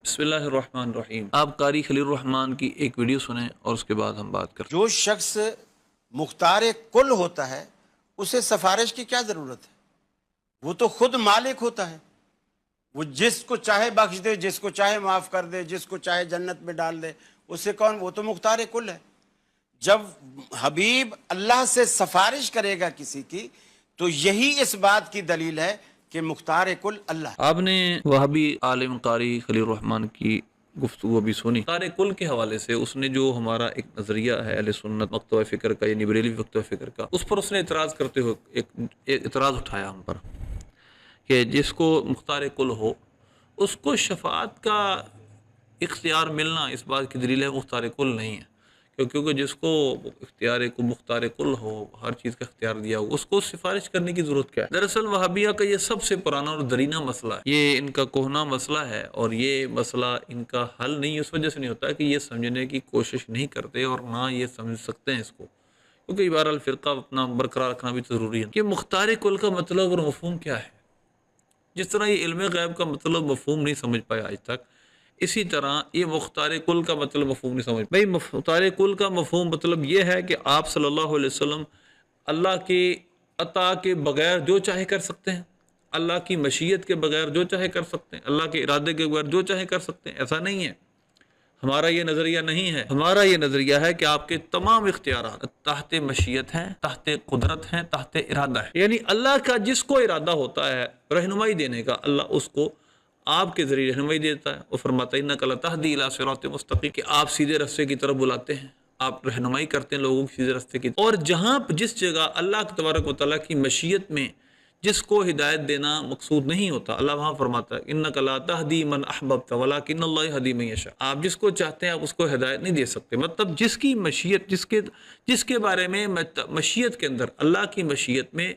بسم اللہ الرحمن الرحیم۔ آپ قاری خلیل الرحمن کی ایک ویڈیو سنیں اور اس کے بعد ہم بات کریں۔ جو شخص مختار کل ہوتا ہے اسے سفارش کی کیا ضرورت ہے؟ وہ تو خود مالک ہوتا ہے، وہ جس کو چاہے بخش دے، جس کو چاہے معاف کر دے، جس کو چاہے جنت میں ڈال دے۔ اسے کون؟ وہ تو مختار کل ہے۔ جب حبیب اللہ سے سفارش کرے گا کسی کی تو یہی اس بات کی دلیل ہے کہ مختار کل اللہ ہے۔ آپ نے وہابی عالم قاری خلیل الرحمن کی گفتگو ابھی سنی۔ مختار کل کے حوالے سے اس نے جو ہمارا ایک نظریہ ہے اہل سنت مکتبہ فکر کا، یعنی بریلوی مکتبہ فکر کا، اس پر اس نے اعتراض کرتے ہوئے ایک اعتراض اٹھایا ہم پر کہ جس کو مختار کل ہو اس کو شفاعت کا اختیار ملنا اس بات کی دلیل ہے مختار کل نہیں ہے، کیونکہ جس کو مختار کل ہو، ہر چیز کا اختیار دیا ہو، اس کو سفارش کرنے کی ضرورت کیا ہے؟ دراصل وہابیہ کا یہ سب سے پرانا اور درینہ مسئلہ ہے، یہ ان کا کہنا مسئلہ ہے، اور یہ مسئلہ ان کا حل نہیں اس وجہ سے نہیں ہوتا کہ یہ سمجھنے کی کوشش نہیں کرتے اور نہ یہ سمجھ سکتے ہیں اس کو، کیونکہ بہرحال فرقہ اپنا برقرار رکھنا بھی ضروری ہے کہ مختار کل کا مطلب اور مفہوم کیا ہے۔ جس طرح یہ علم غیب کا مطلب مفہوم نہیں سمجھ پایا آج تک، اسی طرح یہ مختار کل کا مطلب مفہوم نہیں سمجھ بھائی مختار کل کا مفہوم مطلب یہ ہے کہ آپ صلی اللہ علیہ وسلم اللہ کی عطا کے بغیر جو چاہے کر سکتے ہیں، اللہ کی مشیت کے بغیر جو چاہے کر سکتے ہیں، اللہ کے ارادے کے بغیر جو چاہے کر سکتے ہیں۔ ایسا نہیں ہے، ہمارا یہ نظریہ نہیں ہے۔ ہمارا یہ نظریہ ہے کہ آپ کے تمام اختیارات تحت مشیت ہیں، تحت قدرت ہیں، تحت ارادہ ہے، یعنی اللہ کا جس کو ارادہ ہوتا ہے رہنمائی دینے کا، اللہ اس کو آپ کے ذریعے رہنمائی دیتا ہے۔ وہ فرماتا ہے انک لتہدی الی صراط مستقیم، کہ آپ سیدھے راستے کی طرف بلاتے ہیں، آپ رہنمائی کرتے ہیں لوگوں کی سیدھے راستے کی، اور جہاں جس جگہ اللہ تبارک و تعالیٰ کی مشیت میں جس کو ہدایت دینا مقصود نہیں ہوتا، اللہ وہاں فرماتا ہے انک لا تہدی من احببت ولکن اللہ یہدی من یشاء، آپ جس کو چاہتے ہیں آپ اس کو ہدایت نہیں دے سکتے۔ مطلب جس کی مشیت جس کے بارے میں مشیت کے اندر اللہ کی مشیت میں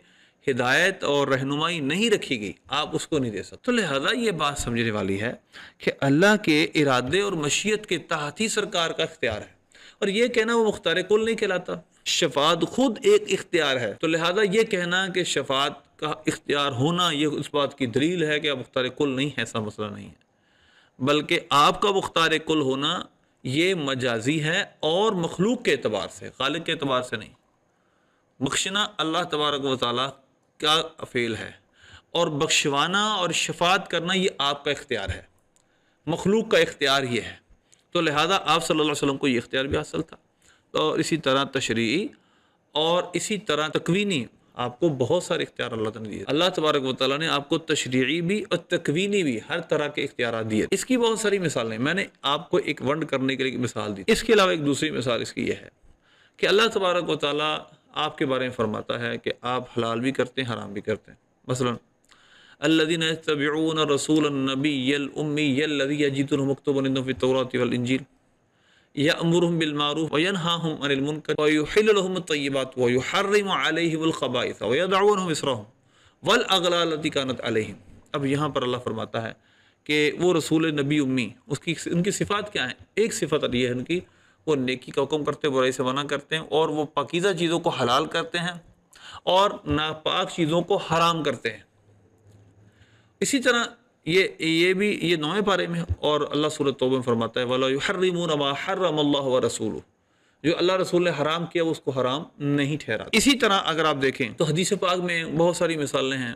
ہدایت اور رہنمائی نہیں رکھی گئی، آپ اس کو نہیں دے سکتے۔ تو لہذا یہ بات سمجھنے والی ہے کہ اللہ کے ارادے اور مشیت کے تحت ہی سرکار کا اختیار ہے، اور یہ کہنا وہ مختار کل نہیں کہلاتا۔ شفاعت خود ایک اختیار ہے، تو لہذا یہ کہنا کہ شفاعت کا اختیار ہونا یہ اس بات کی دلیل ہے کہ آپ مختار کل نہیں ہے، ایسا مسئلہ نہیں ہے، بلکہ آپ کا مختار کل ہونا یہ مجازی ہے اور مخلوق کے اعتبار سے، خالق کے اعتبار سے نہیں۔ بخشنا اللہ تبارک و تعالیٰ کا فعل ہے، اور بخشوانا اور شفاعت کرنا یہ آپ کا اختیار ہے، مخلوق کا اختیار یہ ہے، تو لہذا آپ صلی اللہ علیہ وسلم کو یہ اختیار بھی حاصل تھا۔ اور اسی طرح تشریعی اور اسی طرح تکوینی آپ کو بہت سارے اختیار اللہ تعالیٰ نے دیے۔ اللہ تبارک و تعالیٰ نے آپ کو تشریعی بھی اور تکوینی بھی ہر طرح کے اختیارات دیے۔ اس کی بہت ساری مثالیں، میں نے آپ کو ایک ونڈ کرنے کے لیے مثال دی۔ اس کے علاوہ ایک دوسری مثال اس کی یہ ہے کہ اللہ تبارک و تعالیٰ آپ کے بارے میں فرماتا ہے کہ آپ حلال بھی کرتے ہیں، حرام بھی کرتے ہیں۔ مثلا الذین یتبعون الرسول النبی الامی الذی یجدونہ مکتوبا عندہم فی التوراۃ والانجیل یأمرهم بالمعروف وینہاہم عن المنکر ویحل لهم الطیبات ویحرم علیہم الخبائث ویضع عنہم اصرہم والاغلال التی کانت علیہم۔ اب یہاں پر اللہ فرماتا ہے کہ وہ رسول نبی امی، ان کی صفات کیا ہیں؟ ایک صفت یہ ہے ان کی، وہ نیکی کا حکم کرتے ہیں، برائی سے منع کرتے ہیں، اور وہ پاکیزہ چیزوں کو حلال کرتے ہیں اور ناپاک چیزوں کو حرام کرتے ہیں۔ اسی طرح یہ بھی یہ 9ویں پارے میں، اور اللہ سورۃ توبہ میں فرماتا ہے وَلَا يُحَرِّمُونَ مَا حَرَّمَ اللَّهُ وَرَسُولُهُ، جو اللہ رسول نے حرام کیا وہ اس کو حرام نہیں ٹھہرا۔ اسی طرح اگر آپ دیکھیں تو حدیث پاک میں بہت ساری مثالیں ہیں،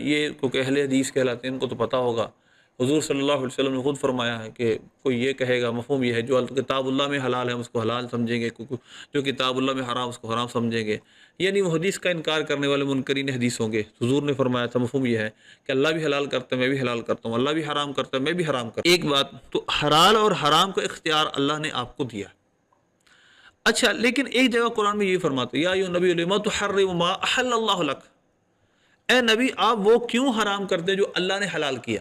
یہ کیونکہ اہل حدیث کہلاتے ہیں ان کو تو پتہ ہوگا۔ حضور صلی اللہ علیہ وسلم نے خود فرمایا ہے کہ کوئی یہ کہے گا، مفہوم یہ ہے جو کتاب اللہ میں حلال ہے اس کو حلال سمجھیں گے، جو کتاب اللہ میں حرام اس کو حرام سمجھیں گے، یعنی وہ حدیث کا انکار کرنے والے منکرین حدیث ہوں گے۔ حضور نے فرمایا تھا مفہوم یہ ہے کہ اللہ بھی حلال کرتا ہے میں بھی حلال کرتا ہوں، اللہ بھی حرام کرتا ہے میں بھی حرام کرتا ہوں۔ ایک بات تو حلال اور حرام کا اختیار اللہ نے آپ کو دیا۔ اچھا، لیکن ایک جگہ قرآن میں یہ فرماتا ہے یا ایھا النبی لما تحرم ما احل اللہ لک، اے نبی آپ وہ کیوں حرام کرتے جو اللہ نے حلال کیا؟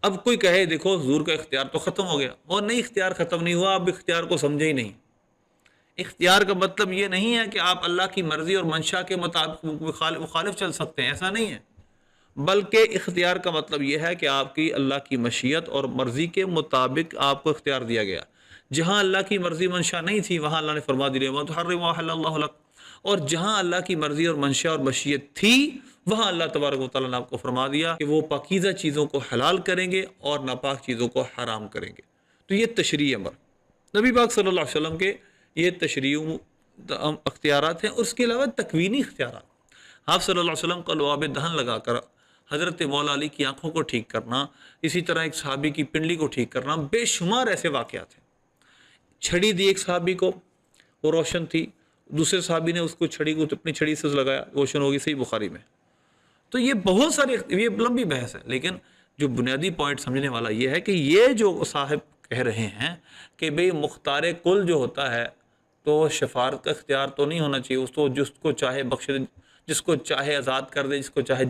اب کوئی کہے دیکھو حضور کا اختیار تو ختم ہو گیا، اور نہیں، اختیار ختم نہیں ہوا، آپ اختیار کو سمجھے ہی نہیں۔ اختیار کا مطلب یہ نہیں ہے کہ آپ اللہ کی مرضی اور منشا کے مطابق مخالف چل سکتے ہیں، ایسا نہیں ہے، بلکہ اختیار کا مطلب یہ ہے کہ آپ کی اللہ کی مشیت اور مرضی کے مطابق آپ کو اختیار دیا گیا۔ جہاں اللہ کی مرضی منشا نہیں تھی وہاں اللہ نے فرما دیا وَتُحَرِّمُ مَا أَحَلَّ اللَّهُ لَكَ، اور جہاں اللہ کی مرضی اور منشا اور مشیت تھی وہاں اللہ تبارک و تعالیٰ نے آپ کو فرما دیا کہ وہ پاکیزہ چیزوں کو حلال کریں گے اور ناپاک چیزوں کو حرام کریں گے۔ تو یہ تشریع امر نبی پاک صلی اللہ علیہ وسلم کے یہ تشریع اختیارات ہیں، اور اس کے علاوہ تکوینی اختیارات۔ آپ صلی اللہ علیہ وسلم کا لعاب دہن لگا کر حضرت مولا علی کی آنکھوں کو ٹھیک کرنا، اسی طرح ایک صحابی کی پنڈلی کو ٹھیک کرنا، بے شمار ایسے واقعات ہیں۔ چھڑی دی ایک صحابی کو، وہ روشن تھی، دوسرے صحابی نے اس کو چھڑی کو اپنی چھڑی سے لگایا، روشن ہوگی، صحیح بخاری میں۔ تو یہ بہت ساری، یہ لمبی بحث ہے، لیکن جو بنیادی پوائنٹ سمجھنے والا یہ ہے کہ یہ جو صاحب کہہ رہے ہیں کہ بھئی مختار کل جو ہوتا ہے تو شفاعت کا اختیار تو نہیں ہونا چاہیے، اس کو جس کو چاہے بخش دے، جس کو چاہے آزاد کر دے، جس کو چاہے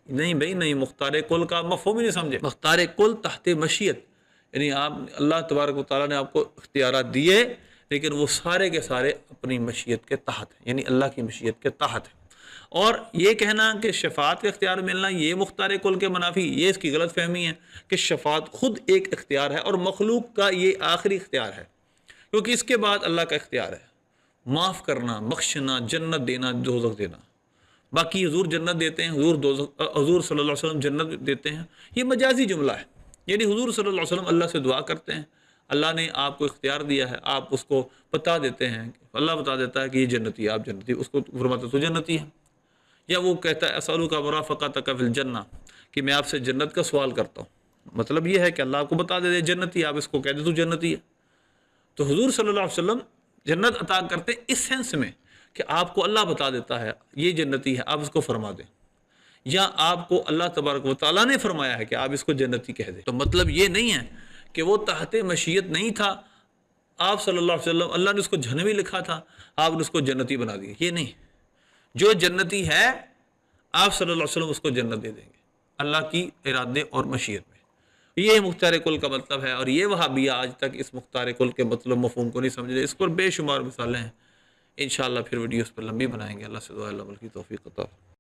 نہیں بھائی نہیں، مختار کل کا مفہوم ہی نہیں سمجھے۔ مختار کل تحت مشیت، یعنی آپ اللہ تبارک و تعالیٰ نے آپ کو اختیارات دیے، لیکن وہ سارے کے سارے اپنی مشیت کے تحت ہیں، یعنی اللہ کی مشیت کے تحت ہیں۔ اور یہ کہنا کہ شفاعت کا اختیار ملنا یہ مختار کل کے منافی، یہ اس کی غلط فہمی ہے کہ شفاعت خود ایک اختیار ہے اور مخلوق کا یہ آخری اختیار ہے، کیونکہ اس کے بعد اللہ کا اختیار ہے معاف کرنا، بخشنا، جنت دینا، دوزخ دینا۔ باقی حضور جنت دیتے ہیں، حضور صلی اللہ علیہ وسلم جنت دیتے ہیں، یہ مجازی جملہ ہے، یعنی حضور صلی اللہ علیہ وسلم اللہ سے دعا کرتے ہیں، اللہ نے آپ کو اختیار دیا ہے، آپ اس کو بتا دیتے ہیں، اللہ بتا دیتا ہے کہ یہ جنتی ہے، آپ جنتی، اس کو فرماتے تو جنتی ہے۔ یا وہ کہتا ہے اسألک مرافقتک فی الجنہ، کہ میں آپ سے جنت کا سوال کرتا ہوں، مطلب یہ ہے کہ اللہ آپ کو بتا دے جنتی، آپ اس کو کہہ دے تو جنتی ہے۔ تو حضور صلی اللہ علیہ وسلم جنت عطا کرتے اس سینس میں کہ آپ کو اللہ بتا دیتا ہے یہ جنتی ہے، آپ اس کو فرما دیں، یا آپ کو اللہ تبارک و تعالیٰ نے فرمایا ہے کہ آپ اس کو جنتی کہہ دیں۔ تو مطلب یہ نہیں ہے کہ وہ تحت مشیت نہیں تھا، آپ صلی اللہ علیہ وسلم، اللہ نے اس کو جہنمی لکھا تھا، آپ نے اس کو جنتی بنا دیا، یہ نہیں۔ جو جنتی ہے آپ صلی اللہ علیہ وسلم اس کو جنت دے دیں گے اللہ کی ارادے اور مشیت میں۔ یہ مختار کل کا مطلب ہے، اور یہ وہابیہ آج تک اس مختار کل کے مطلب مفہوم کو نہیں سمجھ رہے۔ اس پر بے شمار مثالیں ہیں، انشاءاللہ پھر ویڈیوز پر لمبی بنائیں گے۔ اللہ سے دعا ہے اللہ عمل کی توفیق عطا۔